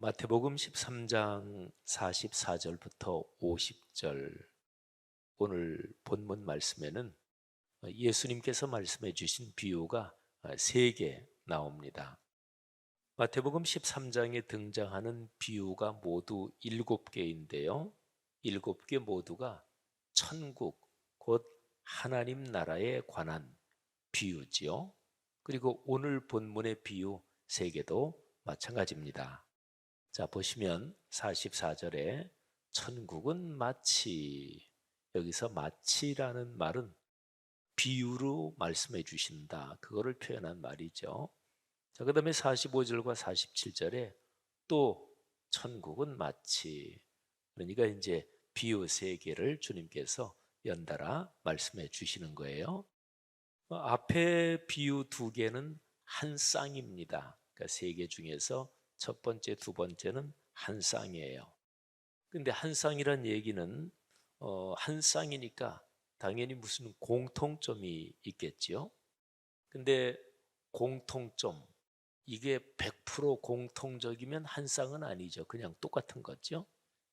마태복음 13장 44절부터 50절, 오늘 본문 말씀에는 예수님께서 말씀해 주신 비유가 세 개 나옵니다. 마태복음 13장에 등장하는 비유가 모두 7개인데요. 7개 모두가 천국, 곧 하나님 나라에 관한 비유지요. 그리고 오늘 본문의 비유 3개도 마찬가지입니다. 자, 보시면 44절에 천국은 마치, 여기서 마치라는 말은 비유로 말씀해 주신다, 그거를 표현한 말이죠. 자, 그 다음에 45절과 47절에 또 천국은 마치, 그러니까 이제 비유 3개를 주님께서 연달아 말씀해 주시는 거예요. 앞에 비유 2개는 한 쌍입니다. 그러니까 3개 중에서 첫 번째, 두 번째는 한 쌍이에요. 근데 한 쌍이란 얘기는 한 쌍이니까 당연히 무슨 공통점이 있겠지요. 근데 공통점, 이게 100% 공통적이면 한 쌍은 아니죠. 그냥 똑같은 거죠.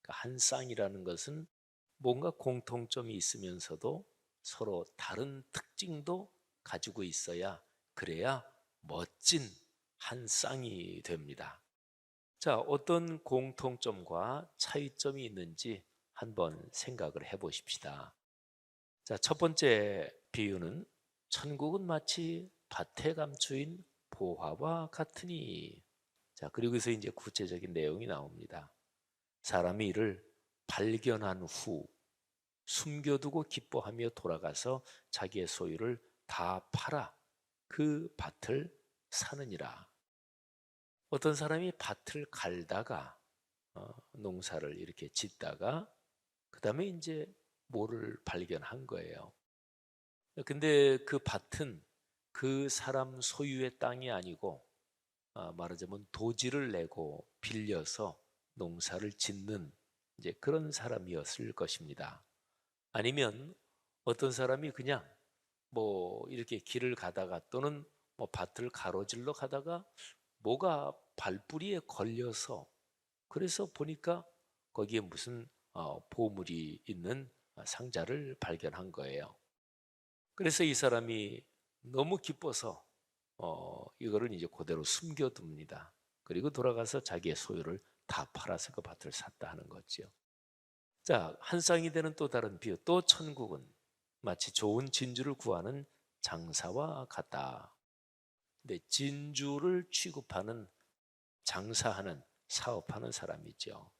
그러니까 한 쌍이라는 것은 뭔가 공통점이 있으면서도 서로 다른 특징도 가지고 있어야, 그래야 멋진 한 쌍이 됩니다. 자, 어떤 공통점과 차이점이 있는지 한번 생각을 해보십시다. 자, 첫 번째 비유는 천국은 마치 밭에 감추인 보화와 같으니. 자, 그리고서 이제 구체적인 내용이 나옵니다. 사람이 이를 발견한 후 숨겨두고 기뻐하며 돌아가서 자기의 소유를 다 팔아 그 밭을 사느니라. 어떤 사람이 밭을 갈다가 농사를 이렇게 짓다가 그 다음에 이제 뭐를 발견한 거예요. 근데 그 밭은 그 사람 소유의 땅이 아니고 말하자면 도지를 내고 빌려서 농사를 짓는 이제 그런 사람이었을 것입니다. 아니면 어떤 사람이 그냥 뭐 이렇게 길을 가다가 또는 뭐 밭을 가로질러 가다가 뭐가 발뿌리에 걸려서, 그래서 보니까 거기에 무슨 보물이 있는 상자를 발견한 거예요. 그래서 이 사람이 너무 기뻐서 이거를 이제 그대로 숨겨둡니다. 그리고 돌아가서 자기의 소유를 다 팔아서 그 밭을 샀다 하는 거죠. 자, 한 쌍이 되는 또 다른 비유, 또 천국은 마치 좋은 진주를 구하는 장사와 같다. 근데 진주를 취급하는, 장사하는, 사업하는 사람이죠.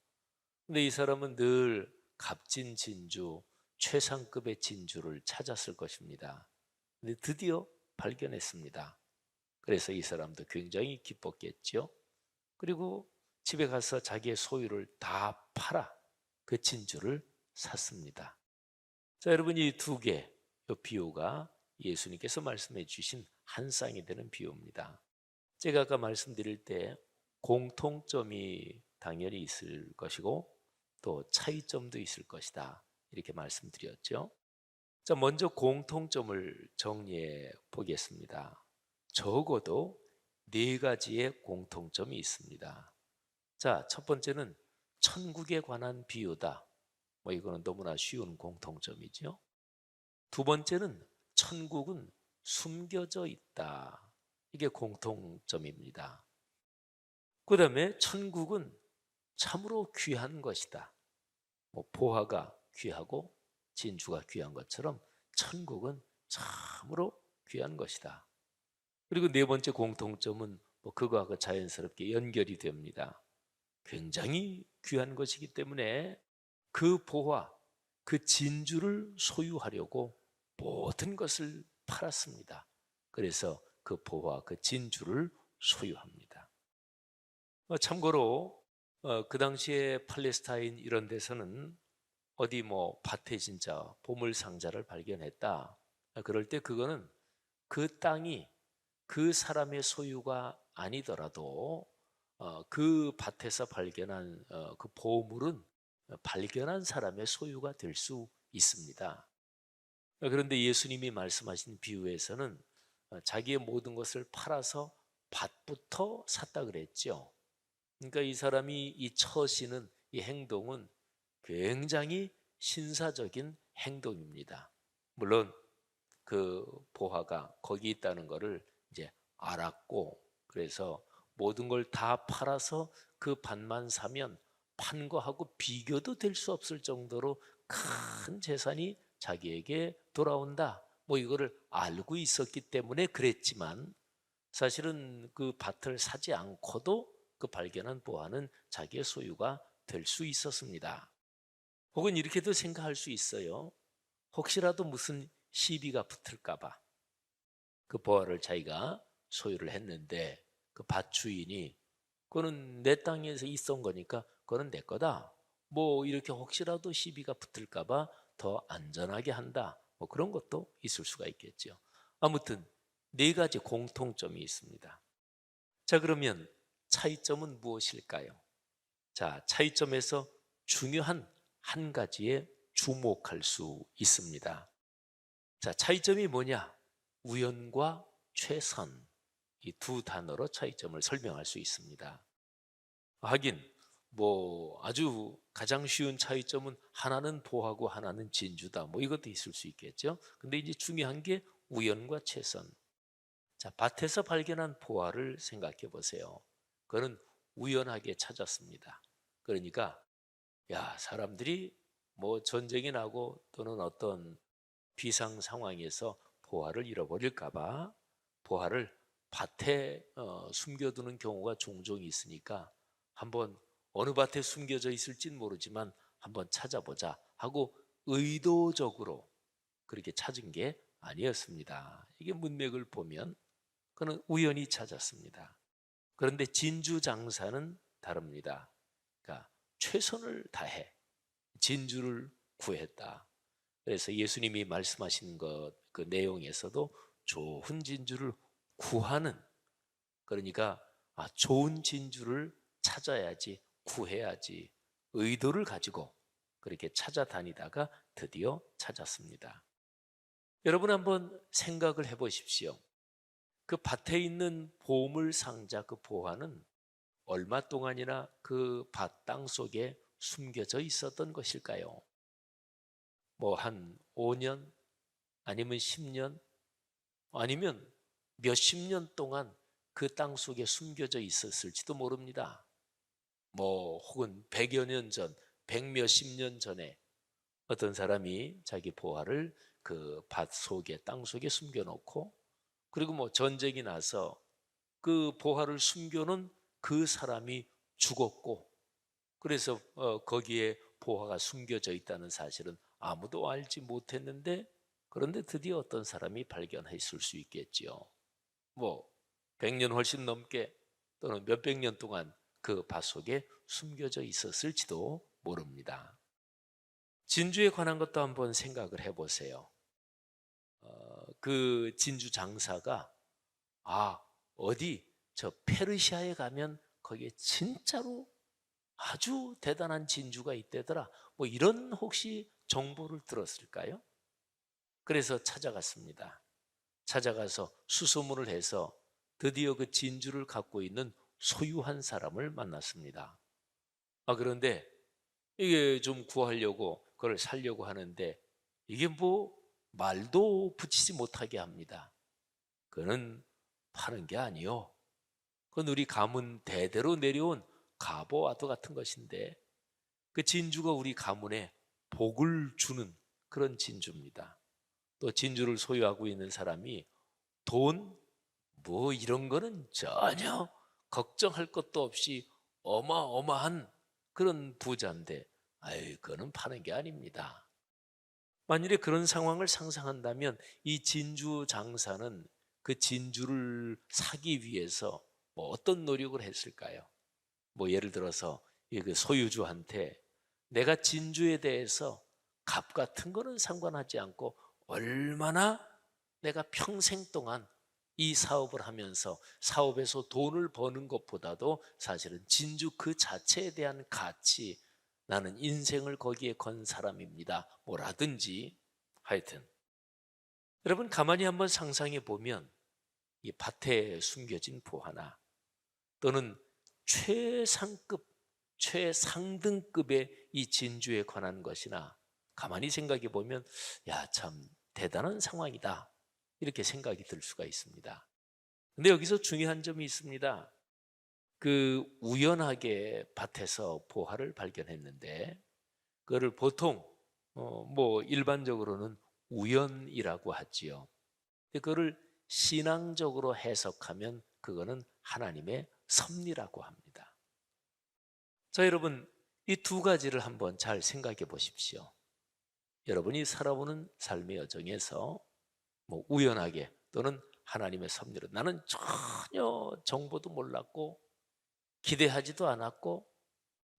근데 이 사람은 늘 값진 진주, 최상급의 진주를 찾았을 것입니다. 근데 드디어 발견했습니다. 그래서 이 사람도 굉장히 기뻤겠죠. 그리고 집에 가서 자기의 소유를 다 팔아 그 진주를 샀습니다. 자, 여러분, 이 2개, 이 비유가 예수님께서 말씀해 주신 한 쌍이 되는 비유입니다. 제가 아까 말씀드릴 때 공통점이 당연히 있을 것이고 또 차이점도 있을 것이다, 이렇게 말씀드렸죠. 자, 먼저 공통점을 정리해 보겠습니다. 적어도 4가지의 공통점이 있습니다. 자, 첫 번째는 천국에 관한 비유다. 뭐 이거는 너무나 쉬운 공통점이죠. 두 번째는 천국은 숨겨져 있다. 이게 공통점입니다. 그 다음에 천국은 참으로 귀한 것이다. 뭐 보화가 귀하고 진주가 귀한 것처럼 천국은 참으로 귀한 것이다. 그리고 네 번째 공통점은 뭐 그거하고 자연스럽게 연결이 됩니다. 굉장히 귀한 것이기 때문에 그 보화, 그 진주를 소유하려고 모든 것을 팔았습니다. 그래서 그 보화, 그 진주를 소유합니다. 참고로 그 당시에 팔레스타인 이런 데서는 어디 뭐 밭에 진짜 보물 상자를 발견했다, 그럴 때 그거는 그 땅이 그 사람의 소유가 아니더라도 그 밭에서 발견한 그 보물은 발견한 사람의 소유가 될 수 있습니다. 그런데 예수님이 말씀하신 비유에서는 자기의 모든 것을 팔아서 밭부터 샀다 그랬죠. 그러니까 이 사람이 이 처시는 이 행동은 굉장히 신사적인 행동입니다. 물론 그 보화가 거기 있다는 것을 이제 알았고, 그래서 모든 걸 다 팔아서 그 밭만 사면 판 거하고 비교도 될 수 없을 정도로 큰 재산이 자기에게 돌아온다, 뭐 이거를 알고 있었기 때문에 그랬지만, 사실은 그 밭을 사지 않고도 그 발견한 보화는 자기의 소유가 될 수 있었습니다. 혹은 이렇게도 생각할 수 있어요. 혹시라도 무슨 시비가 붙을까 봐 그 보화를 자기가 소유를 했는데, 그 밭 주인이 그거는 내 땅에서 있던 거니까 그거는 내 거다, 뭐 이렇게 혹시라도 시비가 붙을까 봐 더 안전하게 한다, 뭐 그런 것도 있을 수가 있겠죠. 아무튼 네 가지 공통점이 있습니다. 자, 그러면 차이점은 무엇일까요? 자, 차이점에서 중요한 한 가지에 주목할 수 있습니다. 자, 차이점이 뭐냐? 우연과 최선, 이 두 단어로 차이점을 설명할 수 있습니다. 하긴 뭐 아주 가장 쉬운 차이점은 하나는 보하고 하나는 진주다, 뭐 이것도 있을 수 있겠죠. 근데 이제 중요한 게 우연과 최선. 자, 밭에서 발견한 보화를 생각해 보세요. 그는 우연하게 찾았습니다. 그러니까 야, 사람들이 뭐 전쟁이 나고 또는 어떤 비상 상황에서 보화를 잃어버릴까 봐 보화를 밭에 숨겨두는 경우가 종종 있으니까 한번 어느 밭에 숨겨져 있을진 모르지만 한번 찾아보자 하고 의도적으로 그렇게 찾은 게 아니었습니다. 이게 문맥을 보면 그는 우연히 찾았습니다. 그런데 진주 장사는 다릅니다. 그러니까 최선을 다해 진주를 구했다. 그래서 예수님이 말씀하신 그 내용에서도 좋은 진주를 구하는, 그러니까 좋은 진주를 찾아야지, 구해야지 의도를 가지고 그렇게 찾아다니다가 드디어 찾았습니다. 여러분 한번 생각을 해보십시오. 그 밭에 있는 보물 상자, 그 보화는 얼마 동안이나 그 밭 땅 속에 숨겨져 있었던 것일까요? 뭐 한 5년, 아니면 10년, 아니면 몇십 년 동안 그 땅 속에 숨겨져 있었을지도 모릅니다. 뭐 혹은 100여 년 전, 100몇십 년 전에 어떤 사람이 자기 보화를 그 밭 속에, 땅 속에 숨겨놓고, 그리고 뭐 전쟁이 나서 그 보화를 숨겨놓은 그 사람이 죽었고, 그래서 거기에 보화가 숨겨져 있다는 사실은 아무도 알지 못했는데, 그런데 드디어 어떤 사람이 발견했을 수 있겠지요. 뭐 100년 훨씬 넘게 또는 몇백 년 동안 그 밭 속에 숨겨져 있었을지도 모릅니다. 진주에 관한 것도 한번 생각을 해보세요. 그 진주 장사가 어디 저 페르시아에 가면 거기에 진짜로 아주 대단한 진주가 있대더라, 뭐 이런 혹시 정보를 들었을까요? 그래서 찾아갔습니다. 찾아가서 수소문을 해서 드디어 그 진주를 갖고 있는 소유한 사람을 만났습니다. 그런데 이게 좀 구하려고 그걸 살려고 하는데 이게 뭐 말도 붙이지 못하게 합니다. 그는 파는 게 아니요, 그건 우리 가문 대대로 내려온 가보와도 같은 것인데, 그 진주가 우리 가문에 복을 주는 그런 진주입니다. 또 진주를 소유하고 있는 사람이 돈, 뭐 이런 거는 전혀 걱정할 것도 없이 어마어마한 그런 부자인데, 그거는 파는 게 아닙니다. 만일에 그런 상황을 상상한다면 이 진주 장사는 그 진주를 사기 위해서 뭐 어떤 노력을 했을까요? 뭐 예를 들어서 그 소유주한테 내가 진주에 대해서 값 같은 거는 상관하지 않고 얼마나 내가 평생 동안 이 사업을 하면서 사업에서 돈을 버는 것보다도 사실은 진주 그 자체에 대한 가치, 나는 인생을 거기에 건 사람입니다, 뭐라든지. 하여튼 여러분 가만히 한번 상상해 보면 이 밭에 숨겨진 보화나 또는 최상급, 최상등급의 이 진주에 관한 것이나 가만히 생각해 보면 야, 참 대단한 상황이다 이렇게 생각이 들 수가 있습니다. 근데 여기서 중요한 점이 있습니다. 그 우연하게 밭에서 보화를 발견했는데 그거를 보통 뭐 일반적으로는 우연이라고 하지요. 그거를 신앙적으로 해석하면 그거는 하나님의 섭리라고 합니다. 자, 여러분, 이 두 가지를 한번 잘 생각해 보십시오. 여러분이 살아오는 삶의 여정에서 뭐 우연하게 또는 하나님의 섭리로 나는 전혀 정보도 몰랐고 기대하지도 않았고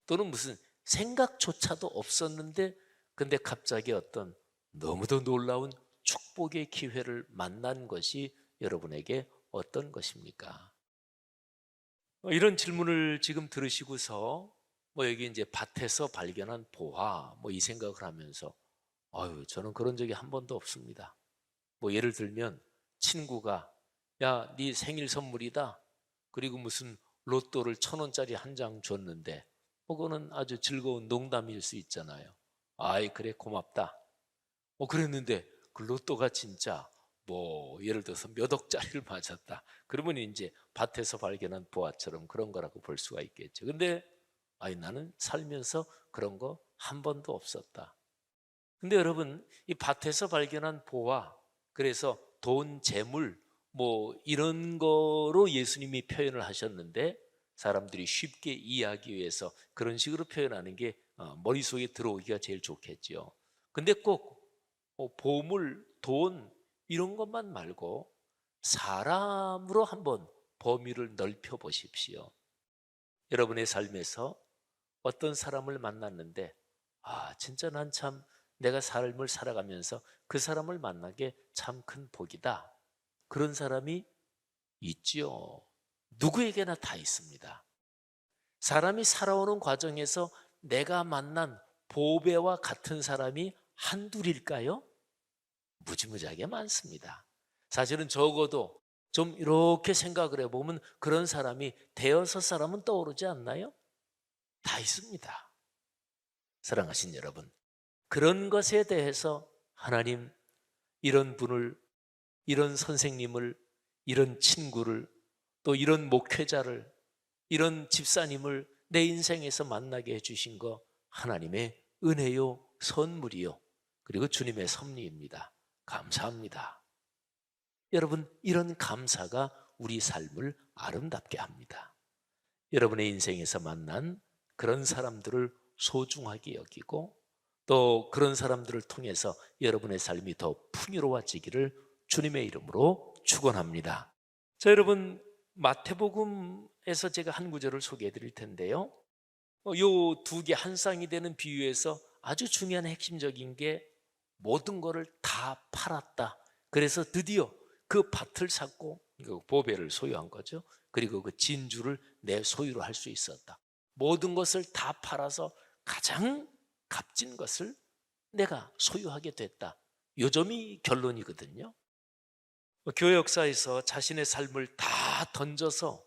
또는 무슨 생각조차도 없었는데 근데 갑자기 어떤 너무도 놀라운 축복의 기회를 만난 것이 여러분에게 어떤 것입니까? 이런 질문을 지금 들으시고서 뭐 여기 이제 밭에서 발견한 보화 뭐 이 생각을 하면서 아유, 저는 그런 적이 한 번도 없습니다. 뭐 예를 들면 친구가 야, 네 생일 선물이다. 그리고 무슨 로또를 1,000원짜리 한 장 줬는데 그거는 아주 즐거운 농담일 수 있잖아요. 아이, 그래, 고맙다. 그랬는데 그 로또가 진짜 뭐 예를 들어서 몇 억짜리를 맞았다. 그러면 이제 밭에서 발견한 보화처럼 그런 거라고 볼 수가 있겠죠. 근데 아니, 나는 살면서 그런 거 한 번도 없었다. 근데 여러분, 이 밭에서 발견한 보화, 그래서 돈, 재물 뭐 이런 거로 예수님이 표현을 하셨는데 사람들이 쉽게 이해하기 위해서 그런 식으로 표현하는 게 머릿속에 들어오기가 제일 좋겠죠. 근데 꼭 보물, 돈 이런 것만 말고 사람으로 한번 범위를 넓혀 보십시오. 여러분의 삶에서 어떤 사람을 만났는데 진짜 난 참 내가 삶을 살아가면서 그 사람을 만나게 참 큰 복이다. 그런 사람이 있지요. 누구에게나 다 있습니다. 사람이 살아오는 과정에서 내가 만난 보배와 같은 사람이 한둘일까요? 무지무지하게 많습니다. 사실은 적어도 좀 이렇게 생각을 해보면 그런 사람이 대여섯 사람은 떠오르지 않나요? 다 있습니다. 사랑하신 여러분, 그런 것에 대해서 하나님, 이런 분을, 이런 선생님을, 이런 친구를, 또 이런 목회자를, 이런 집사님을 내 인생에서 만나게 해주신 거 하나님의 은혜요, 선물이요, 그리고 주님의 섭리입니다. 감사합니다. 여러분, 이런 감사가 우리 삶을 아름답게 합니다. 여러분의 인생에서 만난 그런 사람들을 소중하게 여기고 또 그런 사람들을 통해서 여러분의 삶이 더 풍요로워지기를 주님의 이름으로 축원합니다. 자, 여러분, 마태복음에서 제가 한 구절을 소개해 드릴 텐데요. 요 두 개 한 쌍이 되는 비유에서 아주 중요한 핵심적인 게 모든 것을 다 팔았다. 그래서 드디어 그 밭을 샀고 그 보배를 소유한 거죠. 그리고 그 진주를 내 소유로 할 수 있었다. 모든 것을 다 팔아서 가장 값진 것을 내가 소유하게 됐다. 요 점이 결론이거든요. 교회 역사에서 자신의 삶을 다 던져서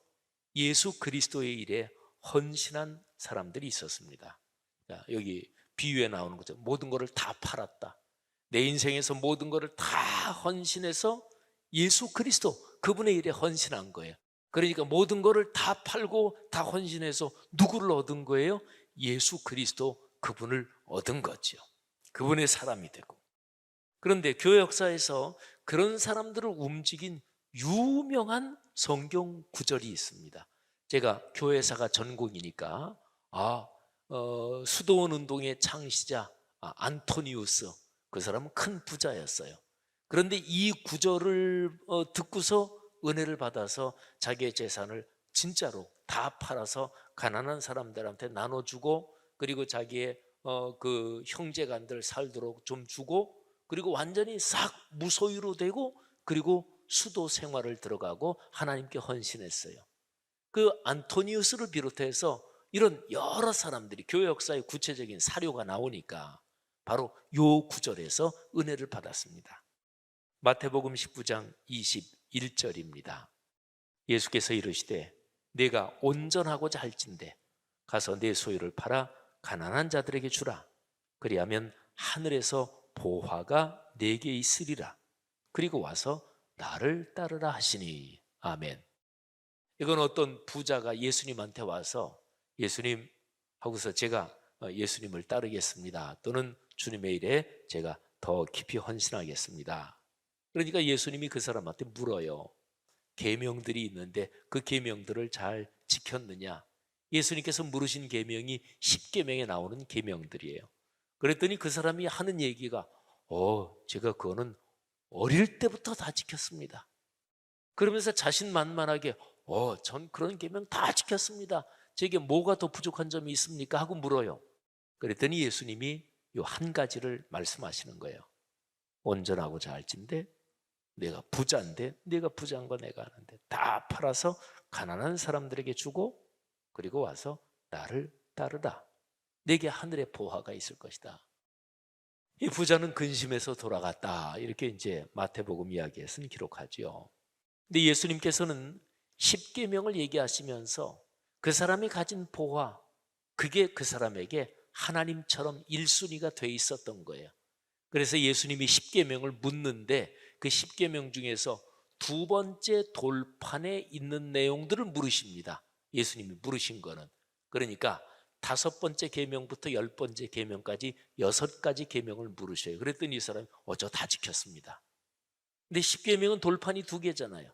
예수 그리스도의 일에 헌신한 사람들이 있었습니다. 자, 여기 비유에 나오는 거죠. 모든 것을 다 팔았다. 내 인생에서 모든 것을 다 헌신해서 예수 그리스도 그분의 일에 헌신한 거예요. 그러니까 모든 것을 다 팔고 다 헌신해서 누구를 얻은 거예요? 예수 그리스도 그분을 얻은 거죠. 그분의 사람이 되고. 그런데 교회 역사에서 그런 사람들을 움직인 유명한 성경 구절이 있습니다. 제가 교회사가 전공이니까 수도원 운동의 창시자 안토니우스, 그 사람은 큰 부자였어요. 그런데 이 구절을 듣고서 은혜를 받아서 자기의 재산을 진짜로 다 팔아서 가난한 사람들한테 나눠주고 그리고 자기의 그 형제간들 살도록 좀 주고 그리고 완전히 싹 무소유로 되고 그리고 수도 생활을 들어가고 하나님께 헌신했어요. 그 안토니우스를 비롯해서 이런 여러 사람들이 교회 역사의 구체적인 사료가 나오니까 바로 요 구절에서 은혜를 받았습니다. 마태복음 19장 21절입니다. 예수께서 이르시되 내가 온전하고자 할진대 가서 내 소유를 팔아 가난한 자들에게 주라. 그리하면 하늘에서 보화가 내게 있으리라. 그리고 와서 나를 따르라 하시니. 아멘. 이건 어떤 부자가 예수님한테 와서 예수님 하고서 제가 예수님을 따르겠습니다. 또는 주님의 일에 제가 더 깊이 헌신하겠습니다. 그러니까 예수님이 그 사람한테 물어요. 계명들이 있는데 그 계명들을 잘 지켰느냐? 예수님께서 물으신 계명이 10계명에 나오는 계명들이에요. 그랬더니 그 사람이 하는 얘기가 제가 그거는 어릴 때부터 다 지켰습니다. 그러면서 자신만만하게 전 그런 계명 다 지켰습니다. 제게 뭐가 더 부족한 점이 있습니까? 하고 물어요. 그랬더니 예수님이 요 한 가지를 말씀하시는 거예요. 온전하고자 할진대 내가 부자인데 내가 부자인 거 내가 아는데 다 팔아서 가난한 사람들에게 주고 그리고 와서 나를 따르라. 내게 하늘의 보화가 있을 것이다. 이 부자는 근심해서 돌아갔다. 이렇게 이제 마태복음 이야기에서는 기록하죠. 근데 예수님께서는 10계명을 얘기하시면서 그 사람이 가진 보화, 그게 그 사람에게 하나님처럼 1순위가 돼 있었던 거예요. 그래서 예수님이 10계명을 묻는데 그 10계명 중에서 두 번째 돌판에 있는 내용들을 물으십니다. 예수님이 물으신 거는. 그러니까 5번째 계명부터 10번째 계명까지 6가지 계명을 물으셔요. 그랬더니 이 사람이 저 다 지켰습니다. 근데 10계명은 돌판이 2개잖아요.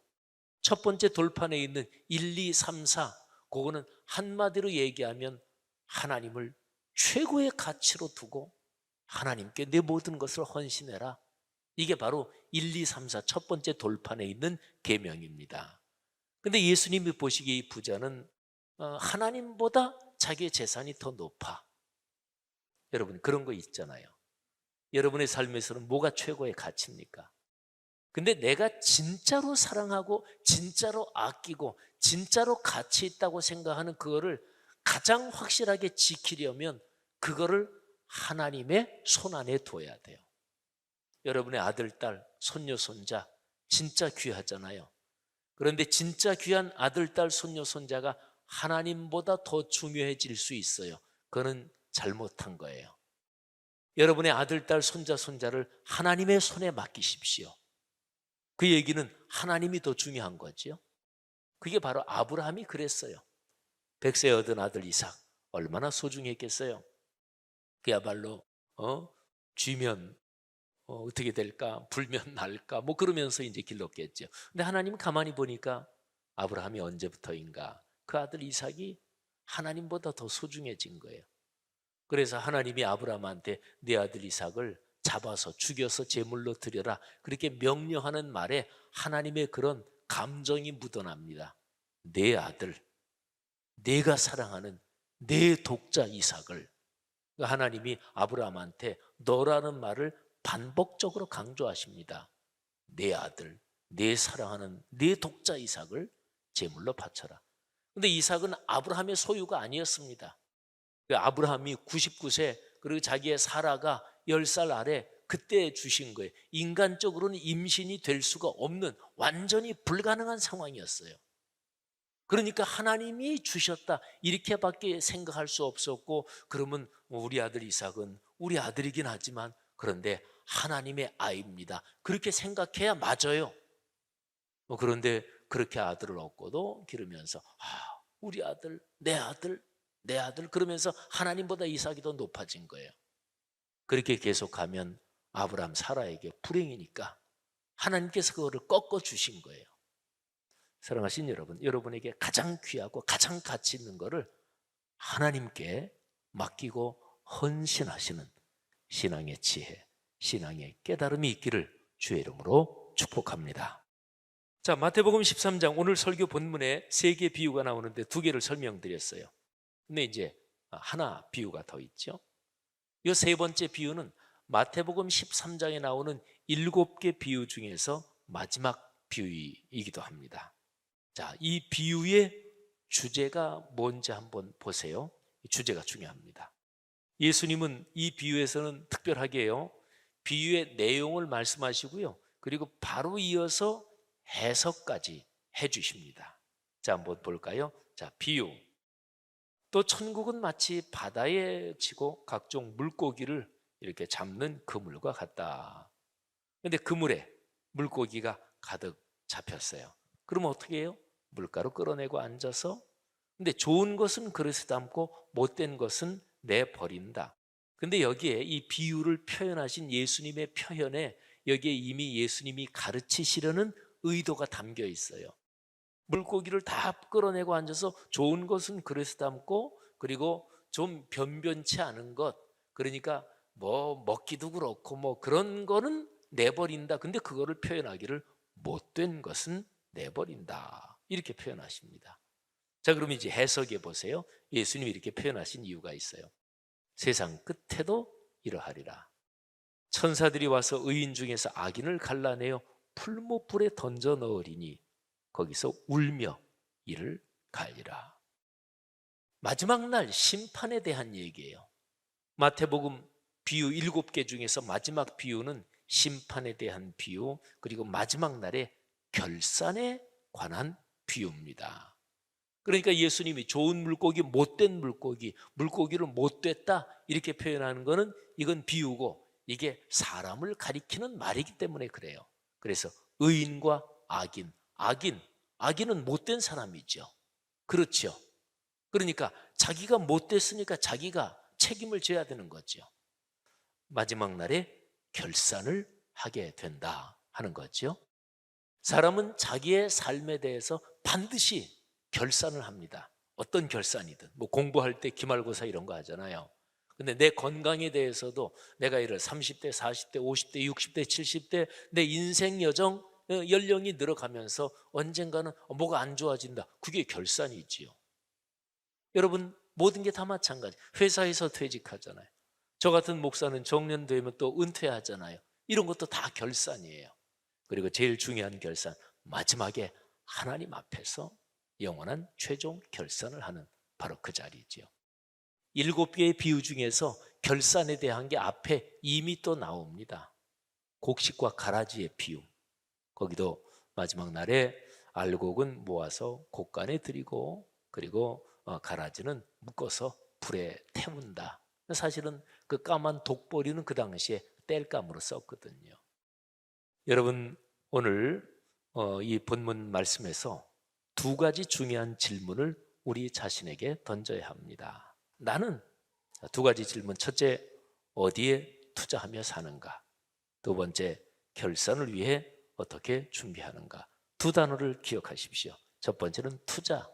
첫 번째 돌판에 있는 1, 2, 3, 4 그거는 한마디로 얘기하면 하나님을 최고의 가치로 두고 하나님께 내 모든 것을 헌신해라. 이게 바로 1, 2, 3, 4 첫 번째 돌판에 있는 계명입니다. 근데 예수님이 보시기에 이 부자는 하나님보다 자기의 재산이 더 높아. 여러분 그런 거 있잖아요. 여러분의 삶에서는 뭐가 최고의 가치입니까? 근데 내가 진짜로 사랑하고 진짜로 아끼고 진짜로 가치 있다고 생각하는 그거를 가장 확실하게 지키려면 그거를 하나님의 손 안에 둬야 돼요. 여러분의 아들, 딸, 손녀, 손자 진짜 귀하잖아요. 그런데 진짜 귀한 아들, 딸, 손녀, 손자가 하나님보다 더 중요해질 수 있어요. 그거는 잘못한 거예요. 여러분의 아들, 딸, 손자, 손자를 하나님의 손에 맡기십시오. 그 얘기는 하나님이 더 중요한 거죠. 그게 바로 아브라함이 그랬어요. 100세 얻은 아들 이삭 얼마나 소중했겠어요. 그야말로 쥐면 어떻게 될까, 불면 날까 뭐 그러면서 이제 길렀겠죠. 근데 하나님 가만히 보니까 아브라함이 언제부터인가 그 아들 이삭이 하나님보다 더 소중해진 거예요. 그래서 하나님이 아브라함한테 내 아들 이삭을 잡아서 죽여서 제물로 드려라 그렇게 명령하는 말에 하나님의 그런 감정이 묻어납니다. 내 아들, 내가 사랑하는 내 독자 이삭을. 하나님이 아브라함한테 너라는 말을 반복적으로 강조하십니다. 내 아들, 내 사랑하는 내 독자 이삭을 제물로 바쳐라. 근데 이삭은 아브라함의 소유가 아니었습니다. 아브라함이 99세 그리고 자기의 사라가 10살 아래 그때 주신 거예요. 인간적으로는 임신이 될 수가 없는 완전히 불가능한 상황이었어요. 그러니까 하나님이 주셨다 이렇게밖에 생각할 수 없었고, 그러면 우리 아들 이삭은 우리 아들이긴 하지만 그런데 하나님의 아이입니다 그렇게 생각해야 맞아요. 그런데 그렇게 아들을 얻고도 기르면서 우리 아들, 내 아들, 내 아들 그러면서 하나님보다 이삭이 더 높아진 거예요. 그렇게 계속하면 아브라함 사라에게 불행이니까 하나님께서 그거를 꺾어 주신 거예요. 사랑하신 여러분, 여러분에게 가장 귀하고 가장 가치 있는 거를 하나님께 맡기고 헌신하시는 신앙의 지혜, 신앙의 깨달음이 있기를 주의 이름으로 축복합니다. 자, 마태복음 13장 오늘 설교 본문에 3개 비유가 나오는데 2개를 설명드렸어요. 근데 이제 하나 비유가 더 있죠. 이 3번째 비유는 마태복음 13장에 나오는 7개 비유 중에서 마지막 비유이기도 합니다. 자, 이 비유의 주제가 뭔지 한번 보세요. 주제가 중요합니다. 예수님은 이 비유에서는 특별하게요, 비유의 내용을 말씀하시고요, 그리고 바로 이어서 해석까지 해주십니다. 자, 한번 볼까요? 자, 자, 비유. 또 천국은 마치 바다에 지고 각종 물고기를 이렇게 잡는 그물과 같다. 근데 그물에 물고기가 가득 잡혔어요. 그러면 어떻게 해요? 물가로 끌어내고 앉아서, 근데 좋은 것은 그릇에 담고 못된 것은 내버린다. 근데 여기에 이 비유를 표현하신 예수님의 표현에 여기에 이미 예수님이 가르치시려는 의도가 담겨 있어요. 물고기를 다 끌어내고 앉아서 좋은 것은 그릇에 담고, 그리고 좀 변변치 않은 것, 그러니까 뭐 먹기도 그렇고 뭐 그런 거는 내버린다. 근데 그거를 표현하기를 못된 것은 내버린다, 이렇게 표현하십니다. 자, 그럼 이제 해석해 보세요. 예수님이 이렇게 표현하신 이유가 있어요. 세상 끝에도 이러하리라. 천사들이 와서 의인 중에서 악인을 갈라내어 풀무불에 던져 넣으리니 거기서 울며 이를 갈리라. 마지막 날 심판에 대한 얘기예요. 마태복음 비유 7개 중에서 마지막 비유는 심판에 대한 비유, 그리고 마지막 날의 결산에 관한 비유입니다. 그러니까 예수님이 좋은 물고기, 못된 물고기, 물고기를 못됐다 이렇게 표현하는 것은 이건 비유고, 이게 사람을 가리키는 말이기 때문에 그래요. 그래서 의인과 악인, 악인은 못된 사람이죠. 그렇죠. 그러니까 자기가 못됐으니까 자기가 책임을 져야 되는 거죠. 마지막 날에 결산을 하게 된다 하는 거죠. 사람은 자기의 삶에 대해서 반드시 결산을 합니다. 어떤 결산이든, 뭐 공부할 때 기말고사 이런 거 하잖아요. 근데 내 건강에 대해서도 내가 이를 30대, 40대, 50대, 60대, 70대 내 인생 여정 연령이 늘어가면서 언젠가는 뭐가 안 좋아진다. 그게 결산이지요. 여러분, 모든 게 다 마찬가지. 회사에서 퇴직하잖아요. 저 같은 목사는 정년 되면 또 은퇴하잖아요. 이런 것도 다 결산이에요. 그리고 제일 중요한 결산, 마지막에 하나님 앞에서 영원한 최종 결산을 하는 바로 그 자리지요. 7개의 비유 중에서 결산에 대한 게 앞에 이미 또 나옵니다. 곡식과 가라지의 비유. 거기도 마지막 날에 알곡은 모아서 곡간에 들이고, 그리고 가라지는 묶어서 불에 태운다. 사실은 그 까만 독보리는 그 당시에 땔감으로 썼거든요. 여러분, 오늘 이 본문 말씀에서 2가지 중요한 질문을 우리 자신에게 던져야 합니다. 나는 2가지 질문. 첫째, 어디에 투자하며 사는가? 2번째, 결산을 위해 어떻게 준비하는가? 2단어를 기억하십시오. 첫 번째는 투자,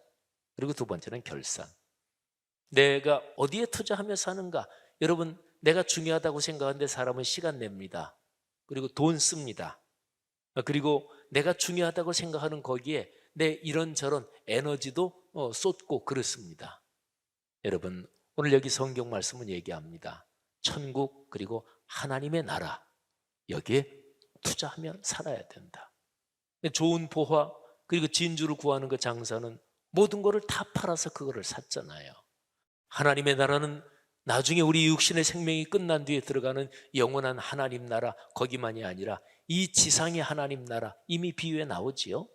그리고 2번째는 결산. 내가 어디에 투자하며 사는가? 여러분, 내가 중요하다고 생각하는데 사람은 시간 냅니다. 그리고 돈 씁니다. 그리고 내가 중요하다고 생각하는 거기에 내 이런저런 에너지도 쏟고 그렇습니다. 여러분, 오늘 여기 성경 말씀은 얘기합니다. 천국, 그리고 하나님의 나라, 여기에 투자하며 살아야 된다. 좋은 보화, 그리고 진주를 구하는 그 장사는 모든 거를 다 팔아서 그거를 샀잖아요. 하나님의 나라는 나중에 우리 육신의 생명이 끝난 뒤에 들어가는 영원한 하나님 나라, 거기만이 아니라 이 지상의 하나님 나라, 이미 비유에 나오지요.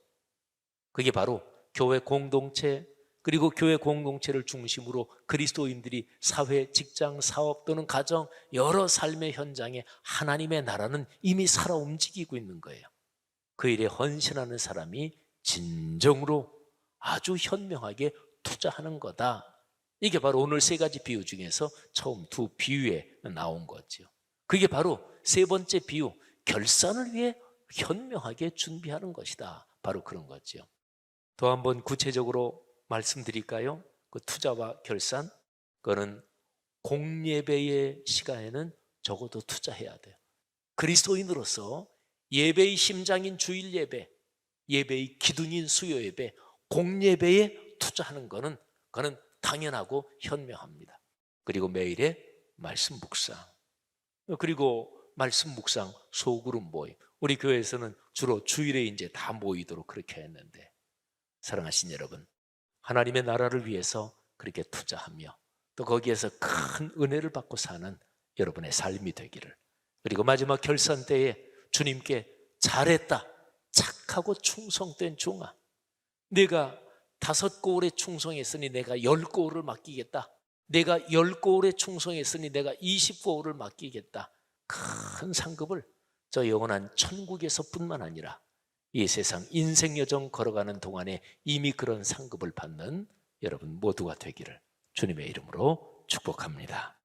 그게 바로 교회 공동체, 그리고 교회 공동체를 중심으로 그리스도인들이 사회, 직장, 사업 또는 가정, 여러 삶의 현장에 하나님의 나라는 이미 살아 움직이고 있는 거예요. 그 일에 헌신하는 사람이 진정으로 아주 현명하게 투자하는 거다. 이게 바로 오늘 3가지 비유 중에서 처음 2 비유에 나온 거죠. 그게 바로 3번째 비유, 결산을 위해 현명하게 준비하는 것이다. 바로 그런 거죠. 더 한번 구체적으로 말씀드릴까요? 그 투자와 결산, 그거는 공예배의 시간에는 적어도 투자해야 돼요. 그리스도인으로서 예배의 심장인 주일 예배, 예배의 기둥인 수요 예배, 공예배에 투자하는 거는 그거는 당연하고 현명합니다. 그리고 매일의 말씀 묵상, 그리고 말씀 묵상 소그룹 모임. 우리 교회에서는 주로 주일에 이제 다 모이도록 그렇게 했는데, 사랑하신 여러분, 하나님의 나라를 위해서 그렇게 투자하며 또 거기에서 큰 은혜를 받고 사는 여러분의 삶이 되기를, 그리고 마지막 결산 때에 주님께 잘했다, 착하고 충성된 종아, 내가 5고을에 충성했으니 내가 10고을을 맡기겠다. 내가 10고을에 충성했으니 내가 20고을을 맡기겠다. 큰 상급을 저 영원한 천국에서 뿐만 아니라 이 세상 인생 여정 걸어가는 동안에 이미 그런 상급을 받는 여러분 모두가 되기를 주님의 이름으로 축복합니다.